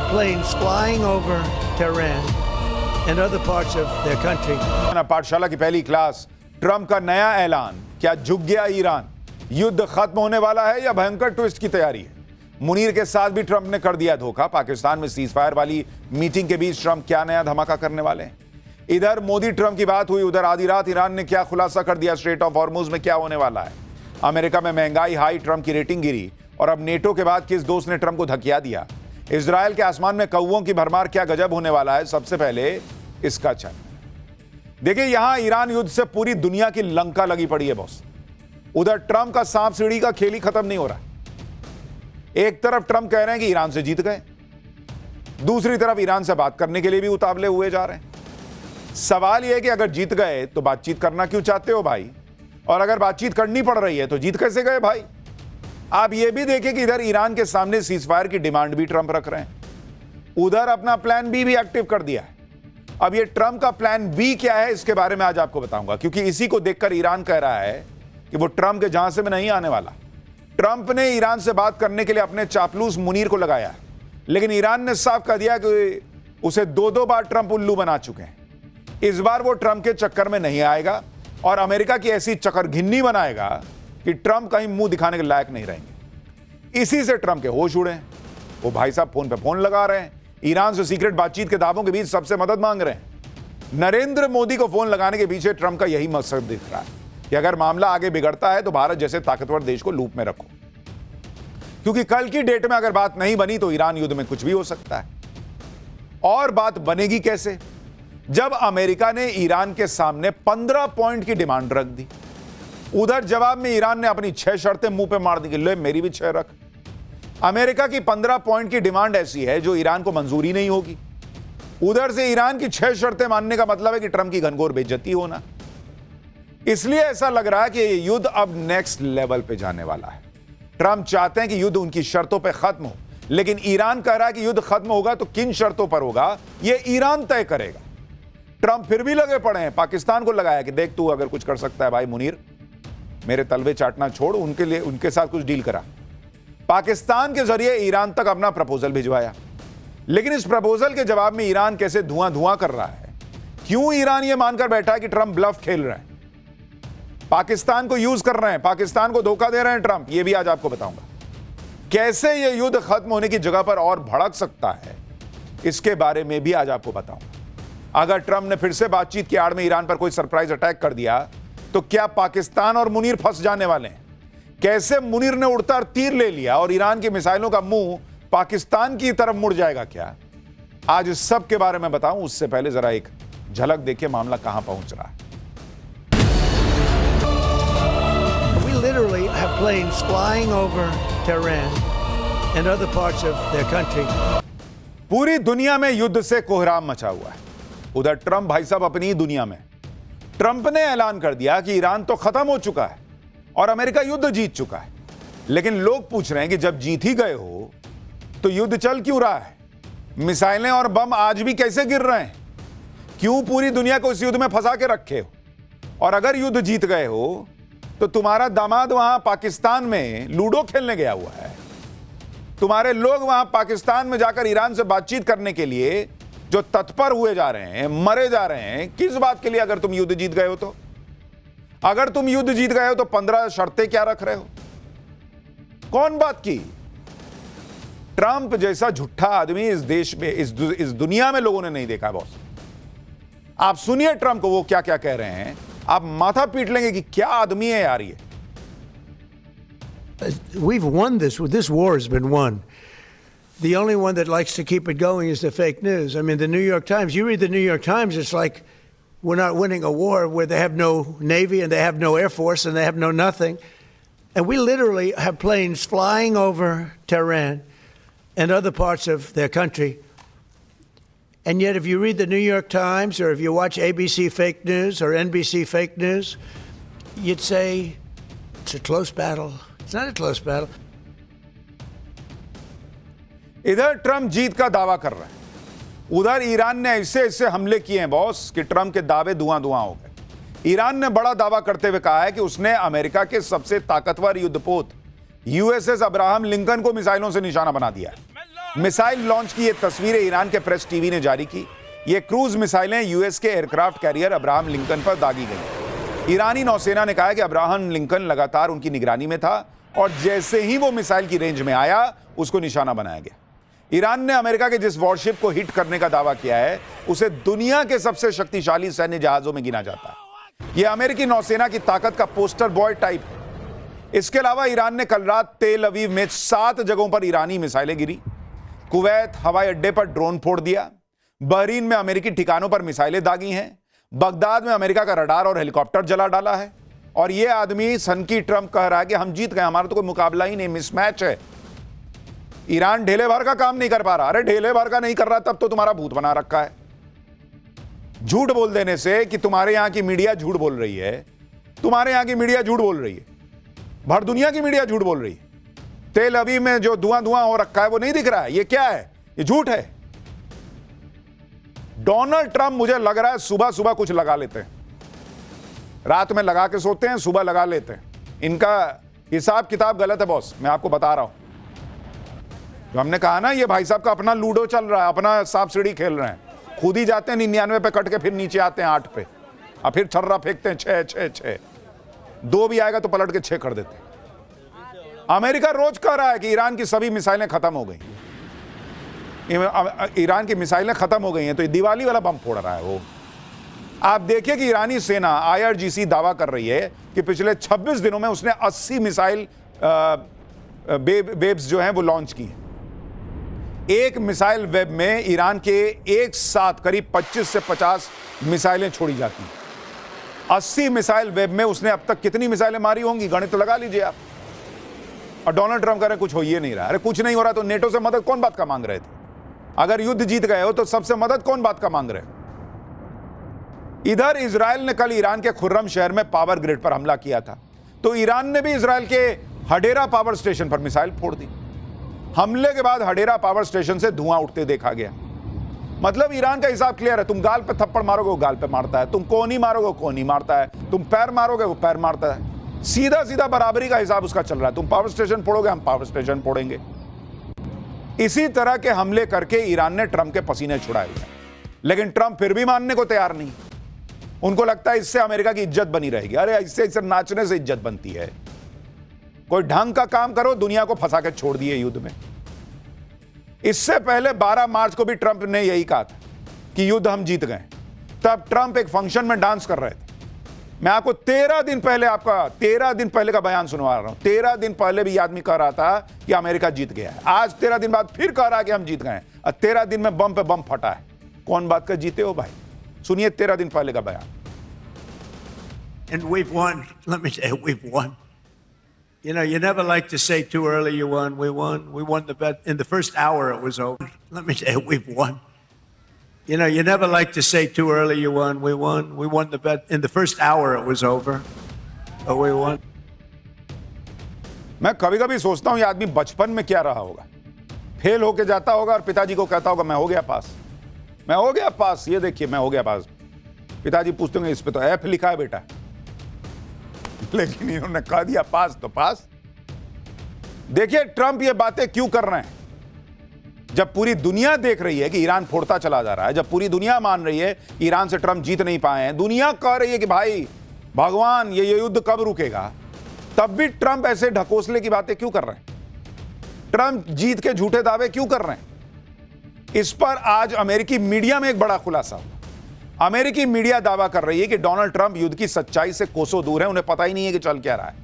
planes flying over Tehran and other parts of their country. पाठशाला की पहली class, Trump का नया ऐलान, क्या झुक गया ईरान? युद्ध खत्म होने वाला है या भयंकर ट्विस्ट की तैयारी है? मुनीर के साथ भी ट्रंप ने कर दिया धोखा। पाकिस्तान में सीजफायर वाली मीटिंग के बीच ट्रंप क्या नया धमाका करने वाले हैं? इधर मोदी ट्रंप की बात हुई, उधर आधी रात ईरान ने क्या खुलासा कर दिया? स्ट्रेट ऑफ हॉर्मुज में क्या होने वाला है? अमेरिका में महंगाई हाई, ट्रंप की रेटिंग गिरी, और अब नेटो के बाद किस दोस्त ने ट्रंप को धकिया दिया? इजराइल के आसमान में कौओं की भरमार, क्या गजब होने वाला है? सबसे पहले इसका चंद देखिए। यहां ईरान युद्ध से पूरी दुनिया की लंका लगी पड़ी है बॉस। उधर ट्रंप का सांप सीढ़ी का खेल ही खत्म नहीं हो रहा। एक तरफ ट्रंप कह रहे हैं कि ईरान से जीत गए, दूसरी तरफ ईरान से बात करने के लिए भी उतावले हुए जा रहे हैं। सवाल यह है कि अगर जीत गए तो बातचीत करना क्यों चाहते हो भाई? और अगर बातचीत करनी पड़ रही है तो जीत कैसे गए भाई? आप यह भी देखें कि इधर ईरान के सामने सीजफायर की डिमांड भी ट्रंप रख रहे हैं, उधर अपना प्लान बी भी एक्टिव कर दिया है। अब ये ट्रंप का प्लान बी क्या है, इसके बारे में आज आपको बताऊंगा, क्योंकि इसी को देखकर ईरान कह रहा है कि वो ट्रंप के झांसे में नहीं आने वाला। ट्रंप ने ईरान से बात करने के लिए अपने चापलूस मुनीर को लगाया, लेकिन ईरान ने साफ कर दिया कि उसे दो बार ट्रंप उल्लू बना चुके हैं। इस बार वो ट्रंप के चक्कर में नहीं आएगा और अमेरिका की ऐसी चक्करघिन्नी बनाएगा कि ट्रंप कहीं मुंह दिखाने के लायक नहीं रहेंगे। इसी से ट्रंप के होश उड़े हैं। वो भाई साहब फोन पे फोन लगा रहे हैं, ईरान से सीक्रेट बातचीत के दावों के बीच सबसे मदद मांग रहे हैं। नरेंद्र मोदी को फोन लगाने के पीछे ट्रंप का यही मकसद दिख रहा है कि अगर मामला आगे बिगड़ता है तो भारत जैसे ताकतवर देश को लूप में रखो, क्योंकि कल की डेट में अगर बात नहीं बनी तो ईरान युद्ध में कुछ भी हो सकता है। और बात बनेगी कैसे? जब अमेरिका ने ईरान के सामने 15 पॉइंट की डिमांड रख दी, उधर जवाब में ईरान ने अपनी 6 शर्तें मुंह पे मार दी कि ले मेरी भी 6 रख। अमेरिका की 15 पॉइंट की डिमांड ऐसी है जो ईरान को मंजूरी नहीं होगी। उधर से ईरान की 6 शर्तें मानने का मतलब है कि ट्रंप की घनघोर बेइज्जती होना। इसलिए ऐसा लग रहा है कि युद्ध अब नेक्स्ट लेवल पे जाने वाला है। ट्रंप चाहते हैं कि युद्ध उनकी शर्तों पे खत्म हो, लेकिन ईरान कह रहा है कि युद्ध खत्म होगा तो किन शर्तों पर होगा यह ईरान तय करेगा। ट्रंप फिर भी लगे पड़े हैं, पाकिस्तान को लगाया कि देख तू अगर कुछ कर सकता है भाई मुनीर, मेरे तलवे चाटना छोड़, उनके लिए उनके साथ कुछ डील करा। पाकिस्तान के जरिए ईरान तक अपना प्रपोजल भिजवाया, लेकिन इस प्रपोजल के जवाब में ईरान कैसे धुआं धुआं कर रहा है? क्यों ईरान यह मानकर बैठा है कि ट्रंप ब्लफ खेल रहे हैं, पाकिस्तान को यूज कर रहे हैं, पाकिस्तान को धोखा दे रहे हैं ट्रंप? यह भी आज आपको बताऊंगा। कैसे यह युद्ध खत्म होने की जगह पर और भड़क सकता है, इसके बारे में भी आज आपको बताऊंगा। अगर ट्रंप ने फिर से बातचीत की आड़ में ईरान पर कोई सरप्राइज अटैक कर दिया तो क्या पाकिस्तान और मुनीर फंस जाने वाले हैं? कैसे मुनीर ने उड़ता तीर ले लिया और ईरान की मिसाइलों का मुंह पाकिस्तान की तरफ मुड़ जाएगा क्या? आज इस सब के बारे में बताऊं, उससे पहले जरा एक झलक देखिए मामला कहां पहुंच रहा है। We literally have planes flying over Tehran and other parts of their country. पूरी दुनिया में युद्ध से कोहराम मचा हुआ है। उधर ट्रंप भाई साहब अपनी दुनिया में, ट्रंप ने ऐलान कर दिया कि ईरान तो खत्म हो चुका है और अमेरिका युद्ध जीत चुका है। लेकिन लोग पूछ रहे हैं कि जब जीत ही गए हो तो युद्ध चल क्यों रहा है? मिसाइलें और बम आज भी कैसे गिर रहे हैं? क्यों पूरी दुनिया को इस युद्ध में फंसा के रखे हो? और अगर युद्ध जीत गए हो तो तुम्हारा दामाद वहां पाकिस्तान में लूडो खेलने गया हुआ है, तुम्हारे लोग वहां पाकिस्तान में जाकर ईरान से बातचीत करने के लिए जो तत्पर हुए जा रहे हैं, मरे जा रहे हैं, किस बात के लिए? अगर तुम युद्ध जीत गए हो तो, अगर तुम युद्ध जीत गए हो तो 15 शर्तें क्या रख रहे हो? कौन बात की? ट्रंप जैसा झूठा आदमी इस देश में, इस दुनिया में लोगों ने नहीं देखा बॉस। आप सुनिए ट्रंप को वो क्या क्या कह रहे हैं, आप माथा पीट लेंगे कि क्या आदमी है यार ये। We've won this. This war has been won. The only one that likes to keep it going is the fake news. I mean, the New York Times, you read the New York Times, it's like we're not winning a war where they have no Navy and they have no Air Force and they have no nothing. And we literally have planes flying over Tehran and other parts of their country. And yet, if you read the New York Times or if you watch ABC fake news or NBC fake news, you'd say it's a close battle. It's not a close battle. इधर Trump जीत का दावा कर रहा है, उधर Iran ने ऐसे ऐसे हमले किए हैं बॉस कि ट्रंप के दावे धुआं धुआं हो गए। ईरान ने बड़ा दावा करते हुए कहा है कि उसने अमेरिका के सबसे ताकतवर युद्धपोत यूएसएस अब्राहम लिंकन को मिसाइलों से निशाना बना दिया है। मिसाइल लॉन्च की ये तस्वीरें ईरान के प्रेस टीवी ने जारी की। ये क्रूज मिसाइलें यूएस के एयरक्राफ्ट कैरियर अब्राहम लिंकन पर दागी गई। ईरानी नौसेना ने कहा कि अब्राहम लिंकन लगातार उनकी निगरानी में था और जैसे ही वो मिसाइल की रेंज में आया उसको निशाना बनाया गया। ईरान ने अमेरिका के जिस वॉरशिप को हिट करने का दावा किया है उसे दुनिया के सबसे शक्तिशाली सैन्य जहाजों में गिना जाता है। यह अमेरिकी नौसेना की ताकत का पोस्टर बॉय टाइप है। इसके अलावा ईरान ने कल रात तेल अवीव में 7 जगहों पर ईरानी मिसाइलें गिरी। कुवैत हवाई अड्डे पर ड्रोन फोड़ दिया। बहरीन में अमेरिकी ठिकानों पर मिसाइलें दागी हैं। बगदाद में अमेरिका का रडार और हेलीकॉप्टर जला डाला है। और यह आदमी सनकी ट्रंप कह रहा है कि हम जीत गए, हमारा तो कोई मुकाबला ही नहीं, मिसमैच है। ईरान ढेले भर का काम नहीं कर पा रहा। अरे ढेले भर का नहीं कर रहा तब तो तुम्हारा भूत बना रखा है। झूठ बोल देने से कि तुम्हारे यहां की मीडिया झूठ बोल रही है, तुम्हारे यहां की मीडिया झूठ बोल रही है, भर दुनिया की मीडिया झूठ बोल रही है। तेल अवीव में जो धुआं धुआं हो रखा है वो नहीं दिख रहा है, ये क्या है? ये झूठ है। डोनाल्ड ट्रंप मुझे लग रहा है सुबह सुबह कुछ लगा लेते हैं, रात में लगा के सोते हैं, सुबह लगा लेते हैं। इनका हिसाब किताब गलत है बॉस, मैं आपको बता रहा हूं। जो हमने कहा ना, ये भाई साहब का अपना लूडो चल रहा है, अपना सांप सीढ़ी खेल रहे हैं। खुद ही जाते हैं 99 पे कट के फिर नीचे आते हैं 8 पे, और फिर छर्रा फेंकते हैं 6 6 6। 2 भी आएगा तो पलट के 6 कर देते हैं। अमेरिका रोज कह रहा है कि ईरान की सभी मिसाइलें खत्म हो गई, ईरान की मिसाइलें खत्म हो गई हैं, तो ये दिवाली वाला बम फोड़ रहा है वो। आप देखिए कि ईरानी सेना IRGC दावा कर रही है कि पिछले 26 दिनों में उसने 80 मिसाइल वेव्स जो हैं वो लॉन्च की हैं। एक मिसाइल वेब में ईरान के एक साथ करीब 25 से 50 मिसाइलें छोड़ी जाती हैं। 80 मिसाइल वेब में उसने अब तक कितनी मिसाइलें मारी होंगी, गणित तो लगा लीजिए आप। और डोनाल्ड ट्रंप कह रहे कुछ हो ही नहीं रहा। अरे कुछ नहीं हो रहा तो नेटो से मदद कौन बात का मांग रहे थे? अगर युद्ध जीत गए हो तो सबसे मदद कौन बात का मांग रहे हो? इधर इजराइल ने कल ईरान के खुर्रम शहर में पावर ग्रिड पर हमला किया था, तो ईरान ने भी इजराइल के हडेरा पावर स्टेशन पर मिसाइल फोड़ दी। हमले के बाद हडेरा पावर स्टेशन से धुआं उठते देखा गया। मतलब ईरान का हिसाब क्लियर है, तुम गाल पे थप्पड़ मारोगे वो गाल पे मारता है, तुम कोहनी मारोगे वो कोहनी मारता है, तुम पैर मारोगे वो पैर मारता है। सीधा सीधा बराबरी का हिसाब उसका चल रहा है। तुम पावर स्टेशन फोड़ोगे, हम पावर स्टेशन फोड़ेंगे। इसी तरह के हमले करके ईरान ने ट्रंप के पसीने छुड़ाए हुए, लेकिन ट्रंप फिर भी मानने को तैयार नहीं। उनको लगता है इससे अमेरिका की इज्जत बनी रहेगी। अरे इससे नाचने से इज्जत बनती है। कोई ढंग का काम करो, दुनिया को फंसा के छोड़ दिए युद्ध में। इससे पहले 12 मार्च को भी ट्रंप ने यही कहा था कि युद्ध हम जीत गए। तब ट्रंप एक फंक्शन में डांस कर रहे थे। मैं आपको 13 दिन पहले का बयान सुनवा रहा हूं। 13 दिन पहले भी आदमी कह रहा था कि अमेरिका जीत गया है। आज 13 दिन बाद फिर कह रहा है कि हम जीत गए, और 13 दिन में बम पे बम फटा है। कौन बात का जीते हो भाई? सुनिए 13 दिन पहले का बयान। And we've won. Let me tell you, we've won. You know, you never like to say too early you won. We won. We won the bet. In the first hour, it was over. Let me tell you, we've won. You know, you never like to say too early you won. We won. We won the bet. In the first hour, it was over. But we won. मैं कभी कभी सोचता हूं ये आदमी बचपन में क्या रहा होगा। फेल होके जाता होगा और पिताजी को कहता होगा मैं हो गया पास, मैं हो गया पास, ये देखिए मैं हो गया पास। पिताजी पूछते होंगे इस पे तो F लिखा है बेटा, लेकिन इन्होंने कह दिया पास तो पास। देखिए ट्रंप ये बातें क्यों कर रहे हैं। जब पूरी दुनिया देख रही है कि ईरान फोड़ता चला जा रहा है, जब पूरी दुनिया मान रही है कि ईरान से ट्रंप जीत नहीं पाए हैं, दुनिया कह रही है कि भाई भगवान ये युद्ध कब रुकेगा, तब भी ट्रंप ऐसे ढकोसले की बातें क्यों कर रहे हैं? ट्रंप जीत के झूठे दावे क्यों कर रहे हैं? इस पर आज अमेरिकी मीडिया में एक बड़ा खुलासा हुआ। अमेरिकी मीडिया दावा कर रही है कि डोनाल्ड ट्रंप युद्ध की सच्चाई से कोसों दूर है, उन्हें पता ही नहीं है कि चल क्या रहा है।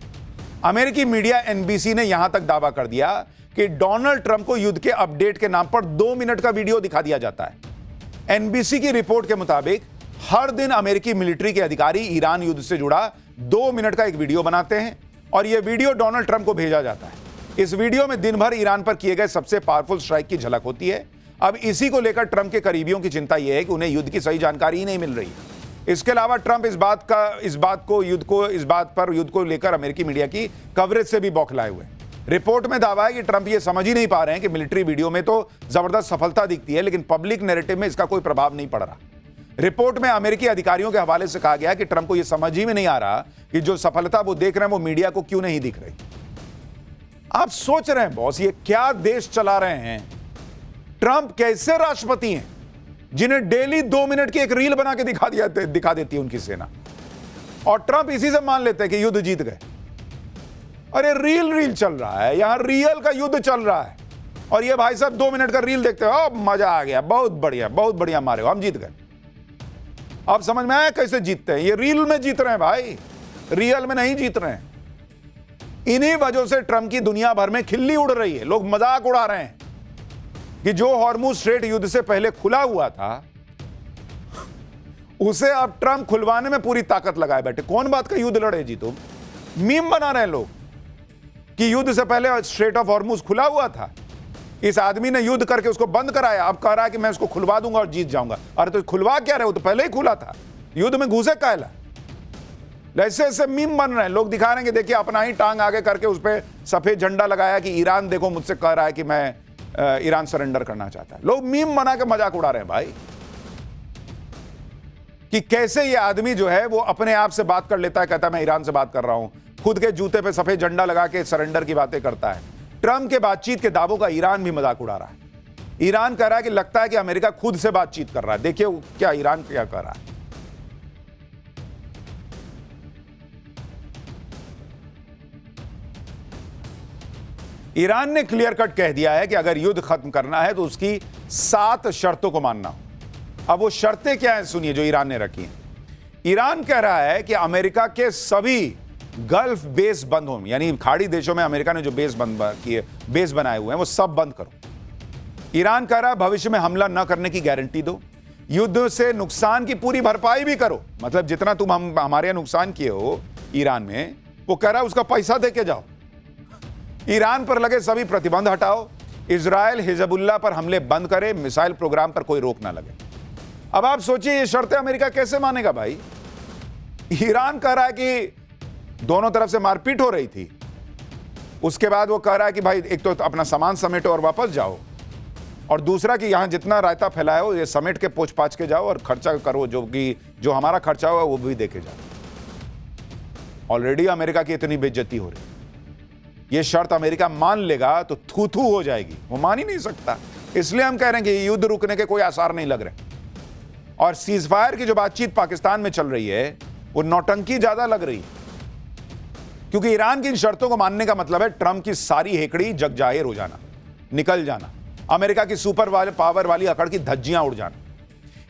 अमेरिकी मीडिया NBC ने यहां तक दावा कर दिया कि डोनाल्ड ट्रंप को युद्ध के अपडेट के नाम पर 2 मिनट का वीडियो दिखा दिया जाता है। NBC की रिपोर्ट के मुताबिक हर दिन अमेरिकी मिलिट्री के अधिकारी ईरान युद्ध से जुड़ा 2 मिनट का एक वीडियो बनाते हैं और यह वीडियो डोनाल्ड ट्रंप को भेजा जाता है। इस वीडियो में दिन भर ईरान पर किए गए सबसे पावरफुल स्ट्राइक की झलक होती है। अब इसी को लेकर ट्रंप के करीबियों की चिंता यह है कि उन्हें युद्ध की सही जानकारी ही नहीं मिल रही है। इसके अलावा ट्रंप इस बात पर युद्ध को लेकर अमेरिकी मीडिया की कवरेज से भी बौखलाए हुए। रिपोर्ट में दावा है कि ट्रंप ये समझ ही नहीं पा रहे हैं कि मिलिट्री वीडियो में तो जबरदस्त सफलता दिखती है, लेकिन पब्लिक नैरेटिव में इसका कोई प्रभाव नहीं पड़ रहा। रिपोर्ट में अमेरिकी अधिकारियों के हवाले से कहा गया कि ट्रंप को यह समझ ही में नहीं आ रहा कि जो सफलता वो देख रहे हैं वो मीडिया को क्यों नहीं दिख रही। आप सोच रहे हैं बॉस ये क्या देश चला रहे हैं? ट्रंप कैसे राष्ट्रपति हैं जिन्हें डेली 2 मिनट की एक रील बना के दिखा देती है उनकी सेना, और ट्रंप इसी से मान लेते हैं कि युद्ध जीत गए। अरे रील चल रहा है, यहां रियल का युद्ध चल रहा है, और ये भाई साहब 2 मिनट का रील देखते हो, मजा आ गया, बहुत बढ़िया मारे हो, हम जीत गए। अब समझ में आया कैसे जीतते हैं? ये रील में जीत रहे हैं भाई, रियल में नहीं जीत रहे हैं। इन्हीं वजहों से ट्रंप की दुनिया भर में खिल्ली उड़ रही है, लोग मजाक उड़ा रहे हैं कि जो हॉर्मुज स्ट्रेट युद्ध से पहले खुला हुआ था उसे अब ट्रंप खुलवाने में पूरी ताकत लगाए बैठे। कौन बात का युद्ध लड़े जी तुम? मीम बना रहे हैं लोग कि युद्ध से पहले स्ट्रेट ऑफ हॉर्मुज खुला हुआ था, इस आदमी ने युद्ध करके उसको बंद कराया, अब कह रहा है कि मैं उसको खुलवा दूंगा और जीत जाऊंगा। अरे तो खुलवा क्या रहे हो, तो पहले ही खुला था, युद्ध में घुसे कायला। ऐसे ऐसे मीम बन रहे हैं, लोग दिखा रहे हैं कि देखिए अपना ही टांग आगे करके उस पर सफेद झंडा लगाया कि ईरान देखो मुझसे कह रहा है कि मैं ईरान सरेंडर करना चाहता है। लोग मीम बना के मजाक उड़ा रहे हैं भाई कि कैसे ये आदमी जो है वो अपने आप से बात कर लेता है, कहता है मैं ईरान से बात कर रहा हूं, खुद के जूते पे सफेद झंडा लगा के सरेंडर की बातें करता है। ट्रंप के बातचीत के दावों का ईरान भी मजाक उड़ा रहा है। ईरान कह रहा है कि लगता है कि अमेरिका खुद से बातचीत कर रहा है। देखिए क्या ईरान क्या कर रहा है। ईरान ने क्लियर कट कह दिया है कि अगर युद्ध खत्म करना है तो उसकी 7 शर्तों को मानना हो। अब वो शर्तें क्या हैं सुनिए जो ईरान ने रखी हैं। ईरान कह रहा है कि अमेरिका के सभी गल्फ बेस बंद हो, यानी खाड़ी देशों में अमेरिका ने जो बेस बनाए हुए हैं वो सब बंद करो। ईरान कह रहा है भविष्य में हमला न करने की गारंटी दो, युद्ध से नुकसान की पूरी भरपाई भी करो। मतलब जितना तुम हमारे यहां नुकसान किए हो ईरान में, वो कह रहा है उसका पैसा दे के जाओ। ईरान पर लगे सभी प्रतिबंध हटाओ, इजराइल हिजबुल्लाह पर हमले बंद करे, मिसाइल प्रोग्राम पर कोई रोक ना लगे। अब आप सोचिए ये शर्तें अमेरिका कैसे मानेगा भाई? ईरान कह रहा है कि दोनों तरफ से मारपीट हो रही थी, उसके बाद वो कह रहा है कि भाई एक तो अपना सामान समेटो और वापस जाओ, और दूसरा कि यहां जितना रायता फैलाए हो ये समेट के पोछ पाछ के जाओ और खर्चा करो, जो हमारा खर्चा हुआ वो भी देके जाओ। ऑलरेडी अमेरिका की इतनी बेइज्जती हो रही, ये शर्त अमेरिका मान लेगा तो थू थू हो जाएगी, वो मान ही नहीं सकता। इसलिए हम कह रहे हैं कि युद्ध रुकने के कोई आसार नहीं लग रहे, और सीजफायर की जो बातचीत पाकिस्तान में चल रही है वो नौटंकी ज्यादा लग रही है, क्योंकि ईरान की इन शर्तों को मानने का मतलब है ट्रंप की सारी हेकड़ी जग जाहिर हो जाना, निकल जाना, अमेरिका की सुपर पावर वाली अकड़ की धज्जियां उड़ जाना।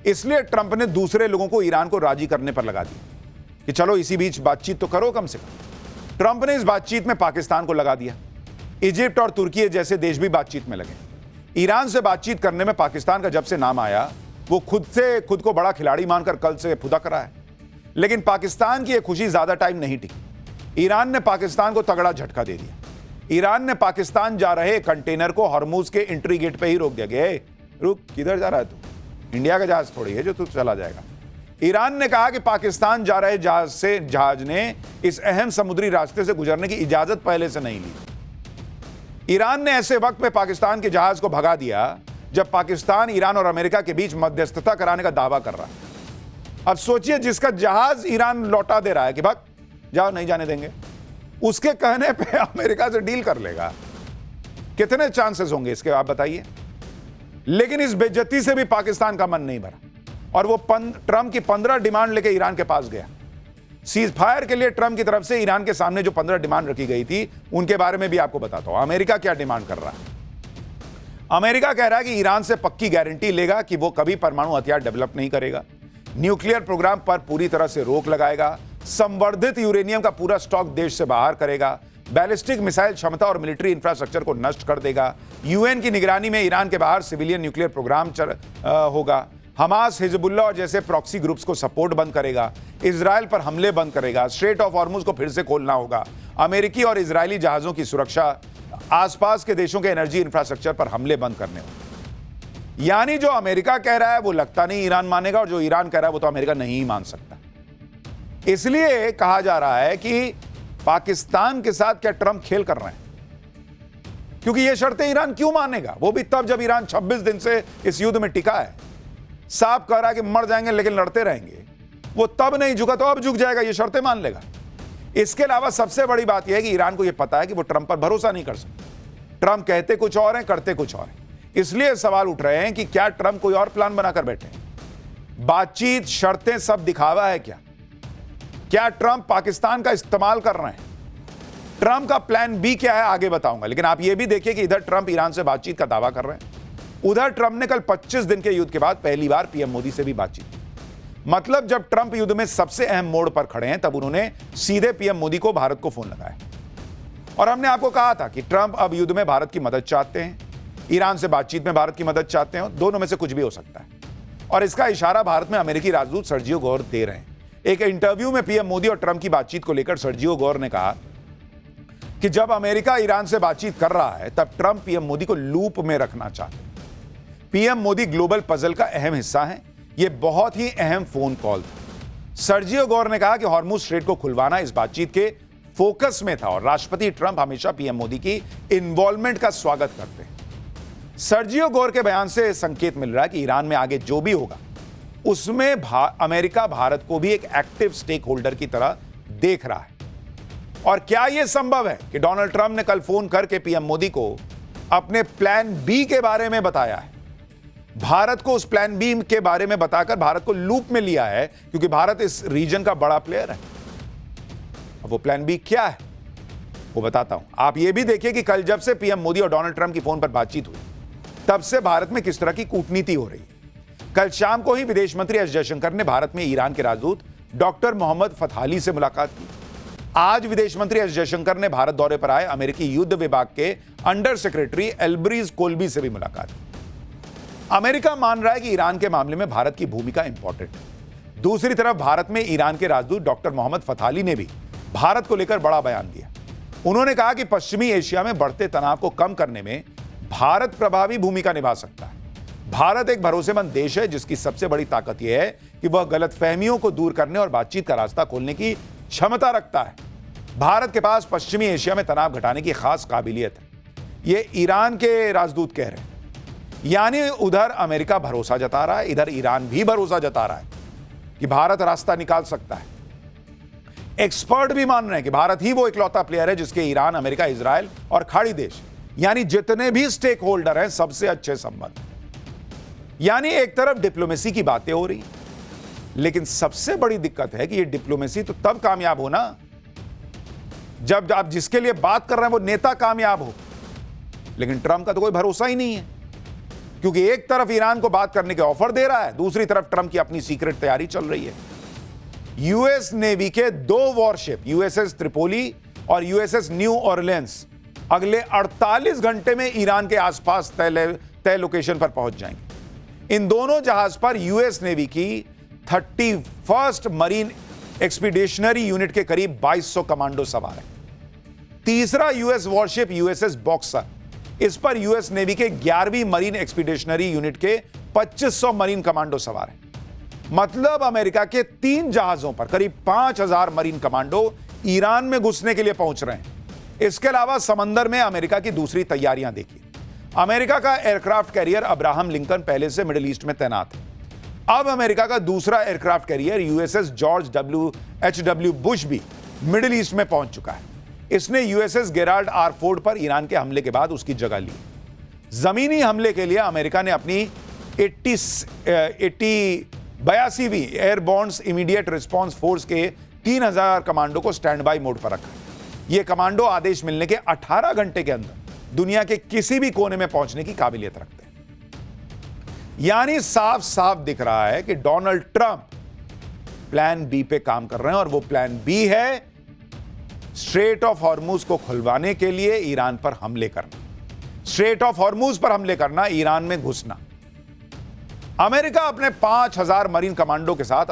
इसलिए ट्रंप ने दूसरे लोगों को ईरान को राजी करने पर लगा दिया कि चलो इसी बीच बातचीत तो करो कम से कम। ट्रंप ने इस बातचीत में पाकिस्तान को लगा दिया, इजिप्ट और तुर्की जैसे देश भी बातचीत में लगे। ईरान से बातचीत करने में पाकिस्तान का जब से नाम आया वो खुद को बड़ा खिलाड़ी मानकर कल से फुदक रहा है, लेकिन पाकिस्तान की यह खुशी ज्यादा टाइम नहीं टिकी। ईरान ने पाकिस्तान को तगड़ा झटका दे दिया। ईरान ने पाकिस्तान जा रहे कंटेनर को हॉर्मुज के एंट्री गेट पे ही रोक दिया गया। रुक, किधर जा रहा है तू? इंडिया का जहाज थोड़ी है जो तू चला जाएगा। ईरान ने कहा कि पाकिस्तान जा रहे जहाज ने इस अहम समुद्री रास्ते से गुजरने की इजाजत पहले से नहीं ली। ईरान ने ऐसे वक्त में पाकिस्तान के जहाज को भगा दिया जब पाकिस्तान ईरान और अमेरिका के बीच मध्यस्थता कराने का दावा कर रहा है। अब सोचिए जिसका जहाज ईरान लौटा दे रहा है कि भाग जाओ, नहीं जाने देंगे, उसके कहने पे अमेरिका से डील कर लेगा। कितने चांसेस होंगे इसके, आप बताइए। लेकिन इस बेइज्जती से भी पाकिस्तान का मन नहीं भरा और वो ट्रंप की 15 डिमांड लेके ईरान के पास गया। सीज फायर के लिए ट्रंप की तरफ से ईरान के सामने जो 15 डिमांड रखी गई थी उनके बारे में भी आपको बताता हूं। अमेरिका क्या डिमांड कर रहा है? अमेरिका कह रहा है कि ईरान से पक्की गारंटी लेगा कि वो कभी परमाणु हथियार डेवलप नहीं करेगा, न्यूक्लियर प्रोग्राम पर पूरी तरह से रोक लगाएगा, संवर्धित यूरेनियम का पूरा स्टॉक देश से बाहर करेगा, बैलिस्टिक मिसाइल क्षमता और मिलिट्री इंफ्रास्ट्रक्चर को नष्ट कर देगा, यूएन की निगरानी में ईरान के बाहर सिविलियन न्यूक्लियर प्रोग्राम होगा, हमास हिजबुल्लाह और जैसे प्रॉक्सी ग्रुप्स को सपोर्ट बंद करेगा, इजराइल पर हमले बंद करेगा, स्ट्रेट ऑफ हॉर्मुज को फिर से खोलना होगा, अमेरिकी और इजरायली जहाजों की सुरक्षा, आसपास के देशों के एनर्जी इंफ्रास्ट्रक्चर पर हमले बंद करने होंगे। यानी जो अमेरिका कह रहा है वो लगता नहीं ईरान मानेगा, और जो ईरान कह रहा है वो तो अमेरिका नहीं मान सकता। इसलिए कहा जा रहा है कि पाकिस्तान के साथ क्या ट्रंप खेल कर रहे हैं, क्योंकि ये शर्तें ईरान क्यों मानेगा? वो भी तब जब ईरान 26 दिन से इस युद्ध में टिका है, साफ कह रहा है कि मर जाएंगे लेकिन लड़ते रहेंगे। वो तब नहीं झुका तो अब झुक जाएगा, ये शर्तें मान लेगा। इसके अलावा सबसे बड़ी बात यह है कि ईरान को यह पता है कि वो ट्रंप पर भरोसा नहीं कर सकता। ट्रंप कहते कुछ और हैं, करते कुछ और हैं। इसलिए सवाल उठ रहे हैं कि क्या ट्रंप कोई और प्लान बनाकर बैठे हैं? बातचीत, शर्तें सब दिखावा है क्या ट्रंप पाकिस्तान का इस्तेमाल कर रहे हैं? ट्रंप का प्लान बी क्या है आगे बताऊंगा, लेकिन आप यह भी देखिए कि इधर ट्रंप ईरान से बातचीत का दावा कर रहे हैं, उधर ट्रंप ने कल 25 दिन के युद्ध के बाद पहली बार पीएम मोदी से भी बातचीत की। मतलब जब ट्रंप युद्ध में सबसे अहम मोड़ पर खड़े हैं तब उन्होंने सीधे पीएम मोदी को भारत को फोन लगाया। और हमने आपको कहा था कि ट्रंप अब युद्ध में भारत की मदद चाहते हैं, ईरान से बातचीत में भारत की मदद चाहते हैं, दोनों में से कुछ भी हो सकता है। और इसका इशारा भारत में अमेरिकी राजदूत सर्जियो गौर दे रहे हैं। एक इंटरव्यू में पीएम मोदी और ट्रंप की बातचीत को लेकर सर्जियो गौर ने कहा कि जब अमेरिका ईरान से बातचीत कर रहा है तब ट्रंप पीएम मोदी को लूप में रखना चाहते हैं। पीएम मोदी ग्लोबल पजल का अहम हिस्सा हैं। यह बहुत ही अहम फोन कॉल था। सर्जियो गौर ने कहा कि हॉर्मुज स्ट्रेट को खुलवाना इस बातचीत के फोकस में था और राष्ट्रपति ट्रंप हमेशा पीएम मोदी की इन्वॉल्वमेंट का स्वागत करते हैं। सर्जियो गौर के बयान से संकेत मिल रहा है कि ईरान में आगे जो भी होगा उसमें अमेरिका भारत को भी एक एक्टिव स्टेक होल्डर की तरह देख रहा है। और क्या यह संभव है कि डोनाल्ड ट्रंप ने कल फोन करके पीएम मोदी को अपने प्लान बी के बारे में बताया है, भारत को उस प्लान बी के बारे में बताकर भारत को लूप में लिया है, क्योंकि भारत इस रीजन का बड़ा प्लेयर है। अब वो प्लान बी क्या है वो बताता हूं। आप ये भी देखिए कि कल जब से पीएम मोदी और डोनाल्ड ट्रंप की फोन पर बातचीत हुई तब से भारत में किस तरह की कूटनीति हो रही है। कल शाम को ही विदेश मंत्री एस जयशंकर ने भारत में ईरान के राजदूत डॉक्टर मोहम्मद फतहाली से मुलाकात की। आज विदेश मंत्री एस जयशंकर ने भारत दौरे पर आए अमेरिकी युद्ध विभाग के अंडर सेक्रेटरी एल्ब्रिज कोल्बी से भी मुलाकात की। अमेरिका मान रहा है कि ईरान के मामले में भारत की भूमिका इंपॉर्टेंट है। दूसरी तरफ भारत में ईरान के राजदूत डॉक्टर मोहम्मद फतहाली ने भी भारत को लेकर बड़ा बयान दिया। उन्होंने कहा कि पश्चिमी एशिया में बढ़ते तनाव को कम करने में भारत प्रभावी भूमिका निभा सकता है। भारत एक भरोसेमंद देश है जिसकी सबसे बड़ी ताकत यह है कि वह गलतफहमियों को दूर करने और बातचीत का रास्ता खोलने की क्षमता रखता है। भारत के पास पश्चिमी एशिया में तनाव घटाने की खास काबिलियत है, यह ईरान के राजदूत कह रहे हैं। यानी उधर अमेरिका भरोसा जता रहा है, इधर ईरान भी भरोसा जता रहा है कि भारत रास्ता निकाल सकता है। एक्सपर्ट भी मान रहे हैं कि भारत ही वो इकलौता प्लेयर है जिसके ईरान, अमेरिका, इजराइल और खाड़ी देश यानी जितने भी स्टेक होल्डर हैं सबसे अच्छे संबंध। यानी एक तरफ डिप्लोमेसी की बातें हो रही, लेकिन सबसे बड़ी दिक्कत है कि ये डिप्लोमेसी तो तब कामयाब हो ना जब आप जिसके लिए बात कर रहे हैं वो नेता कामयाब हो। लेकिन ट्रंप का तो कोई भरोसा ही नहीं है, क्योंकि एक तरफ ईरान को बात करने के ऑफर दे रहा है, दूसरी तरफ ट्रंप की अपनी सीक्रेट तैयारी चल रही है। यूएस नेवी के 2 वॉरशिप यूएसएस त्रिपोली और यूएसएस न्यू ऑरलियंस अगले 48 घंटे में ईरान के आसपास तय लोकेशन पर पहुंच जाएंगे। इन दोनों जहाज पर यूएस नेवी की 31st मरीन एक्सपीडिशनरी यूनिट के करीब 2200 कमांडो सवार हैं। तीसरा यूएस वॉरशिप यूएसएस बॉक्सर, इस पर यूएस नेवी के 11वीं मरीन एक्सपीडिशनरी यूनिट के 2500 मरीन कमांडो सवार हैं। मतलब अमेरिका के 3 जहाजों पर करीब 5000 मरीन कमांडो ईरान में घुसने के लिए पहुंच रहे हैं। इसके अलावा समंदर में अमेरिका की दूसरी तैयारियां देखिए। अमेरिका का एयरक्राफ्ट कैरियर अब्राहम लिंकन पहले से मिडिल ईस्ट में तैनात है। अब अमेरिका का दूसरा aircraft carrier USS George H.W. Bush भी मिडिल ईस्ट में पहुंच चुका है। इसने यूएसएस गेराल्ड आर फोर्ड पर ईरान के हमले के बाद उसकी जगह ली। जमीनी हमले के लिए अमेरिका ने अपनी 82वीं एयरबोर्न इमीडिएट रिस्पांस फोर्स के 3000 कमांडो को स्टैंड बाय मोड पर रखा है। ये कमांडो आदेश मिलने के 18 घंटे के अंदर दुनिया के किसी भी कोने में पहुंचने की काबिलियत रखते हैं। यानी साफ साफ दिख रहा है कि डोनाल्ड ट्रंप प्लान बी पे काम कर रहे हैं और वो प्लान बी है स्ट्रेट ऑफ हॉर्मुज को खुलवाने के लिए ईरान पर हमले करना, स्ट्रेट ऑफ हॉर्मुज पर हमले करना, ईरान में घुसना। अमेरिका अपने 5000 मरीन कमांडो के साथ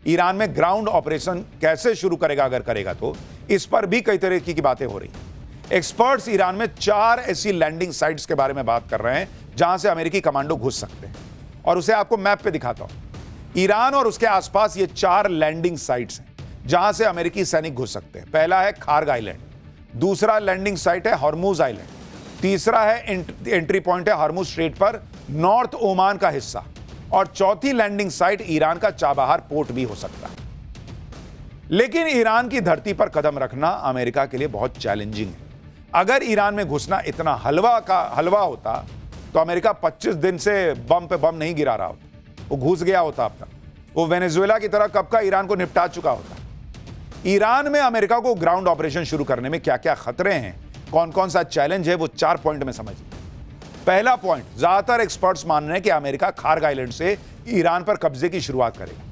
ईरान में ग्राउंड ऑपरेशन कैसे शुरू करेगा, अगर करेगा तो, इस पर भी कई तरह की बातें हो रही हैं। एक्सपर्ट्स ईरान में 4 ऐसी लैंडिंग साइट्स के बारे में बात कर रहे हैं जहां से अमेरिकी कमांडो घुस सकते हैं, और उसे आपको मैप पे दिखाता हूं। ईरान और उसके आसपास ये 4 लैंडिंग साइट्स हैं जहां से अमेरिकी सैनिक घुस सकते हैं। पहला है खार्ग आइलैंड, दूसरा लैंडिंग साइट है हॉर्मुज आइलैंड, तीसरा है एंट्री पॉइंट है हॉर्मुज स्ट्रेट पर नॉर्थ ओमान का हिस्सा, और चौथी लैंडिंग साइट ईरान का चाबहार पोर्ट भी हो सकता है। लेकिन ईरान की धरती पर कदम रखना अमेरिका के लिए बहुत चैलेंजिंग है। अगर ईरान में घुसना इतना हलवा होता तो अमेरिका 25 दिन से बम पे बम नहीं गिरा रहा होता, वो घुस गया होता अब तक। वो वेनेजुएला की तरह कब का ईरान को निपटा चुका होता। ईरान में अमेरिका को ग्राउंड ऑपरेशन शुरू करने में क्या क्या खतरे हैं, कौन कौन सा चैलेंज है, वो 4 पॉइंट में समझिए। पहला पॉइंट, ज्यादातर एक्सपर्ट्स मान रहे हैं कि अमेरिका खार्ग आइलैंड से ईरान पर कब्जे की शुरुआत करेगा,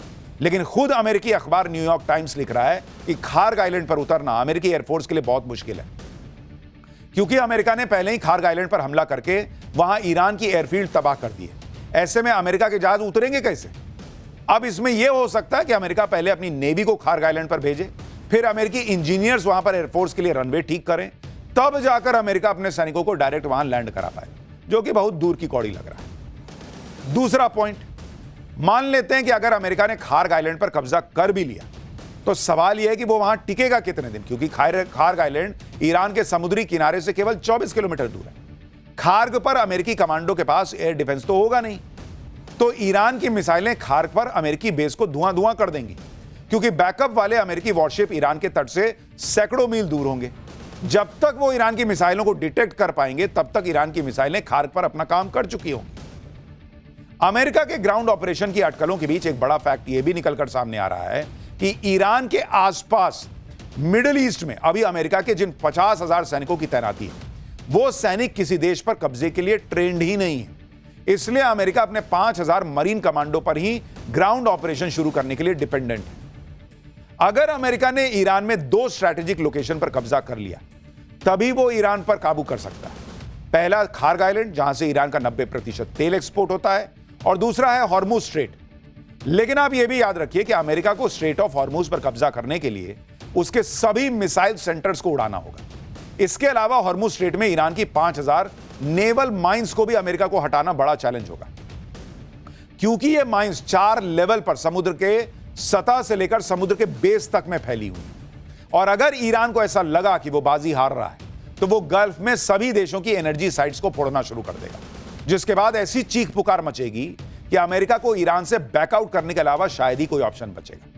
लेकिन खुद अमेरिकी अखबार न्यूयॉर्क टाइम्स लिख रहा है कि खार्ग आइलैंड पर उतरना अमेरिकी एयरफोर्स के लिए बहुत मुश्किल है, क्योंकि अमेरिका ने पहले ही खार्ग आइलैंड पर हमला करके वहां ईरान की एयरफील्ड तबाह कर दी है। ऐसे में अमेरिका के जहाज उतरेंगे कैसे? अब इसमें यह हो सकता है कि अमेरिका पहले अपनी नेवी को खार्ग आइलैंड पर भेजे, फिर अमेरिकी इंजीनियर्स वहां पर एयरफोर्स के लिए रनवे ठीक करें, तब जाकर अमेरिका अपने सैनिकों को डायरेक्ट वहां लैंड करा पाए, जो कि बहुत दूर की कौड़ी लग रहा है। दूसरा पॉइंट, मान लेते हैं कि अगर अमेरिका ने खार्ग आइलैंड पर कब्जा कर भी लिया, तो सवाल यह है कि वो वहां टिकेगा कितने दिन, क्योंकि खार्ग आइलैंड ईरान के समुद्री किनारे से केवल 24 किलोमीटर दूर है। खार्ग पर अमेरिकी कमांडो के पास एयर डिफेंस तो होगा नहीं, तो ईरान की मिसाइलें खार्ग पर अमेरिकी बेस को धुआं धुआं कर देंगी, क्योंकि बैकअप वाले अमेरिकी वॉरशिप ईरान के तट से सैकड़ों मील दूर होंगे। जब तक वो ईरान की मिसाइलों को डिटेक्ट कर पाएंगे, तब तक ईरान की मिसाइलें खार्ग पर अपना काम कर चुकी होंगी। अमेरिका के ग्राउंड ऑपरेशन की अटकलों के बीच एक बड़ा फैक्ट यह भी निकलकर सामने आ रहा है कि ईरान के आसपास मिडिल ईस्ट में अभी अमेरिका के जिन 50,000 सैनिकों की तैनाती है, वो सैनिक किसी देश पर कब्जे के लिए ट्रेंड ही नहीं है। इसलिए अमेरिका अपने 5,000 मरीन कमांडो पर ही ग्राउंड ऑपरेशन शुरू करने के लिए डिपेंडेंट है। अगर अमेरिका ने ईरान में 2 स्ट्रैटेजिक लोकेशन पर कब्जा कर लिया, तभी वो ईरान पर काबू कर सकता है। पहला खार्ग आइलैंड, जहां से ईरान का 90% तेल एक्सपोर्ट होता है, और दूसरा है हॉर्मुज स्ट्रेट। लेकिन आप यह भी याद रखिए कि अमेरिका को स्ट्रेट ऑफ हॉर्मुज पर कब्जा करने के लिए उसके सभी मिसाइल सेंटर्स को उड़ाना होगा। इसके अलावा हॉर्मुज स्ट्रेट में ईरान की 5,000 नेवल माइंस को भी अमेरिका को हटाना बड़ा चैलेंज होगा, क्योंकि ये माइंस 4 लेवल पर समुद्र के सतह से लेकर समुद्र के बेस तक में फैली हुई। और अगर ईरान को ऐसा लगा कि वो बाजी हार रहा है, तो वो गल्फ में सभी देशों की एनर्जी साइट्स को फोड़ना शुरू कर देगा, जिसके बाद ऐसी चीख पुकार मचेगी कि अमेरिका को ईरान से बैकआउट करने के अलावा शायद ही कोई ऑप्शन बचेगा।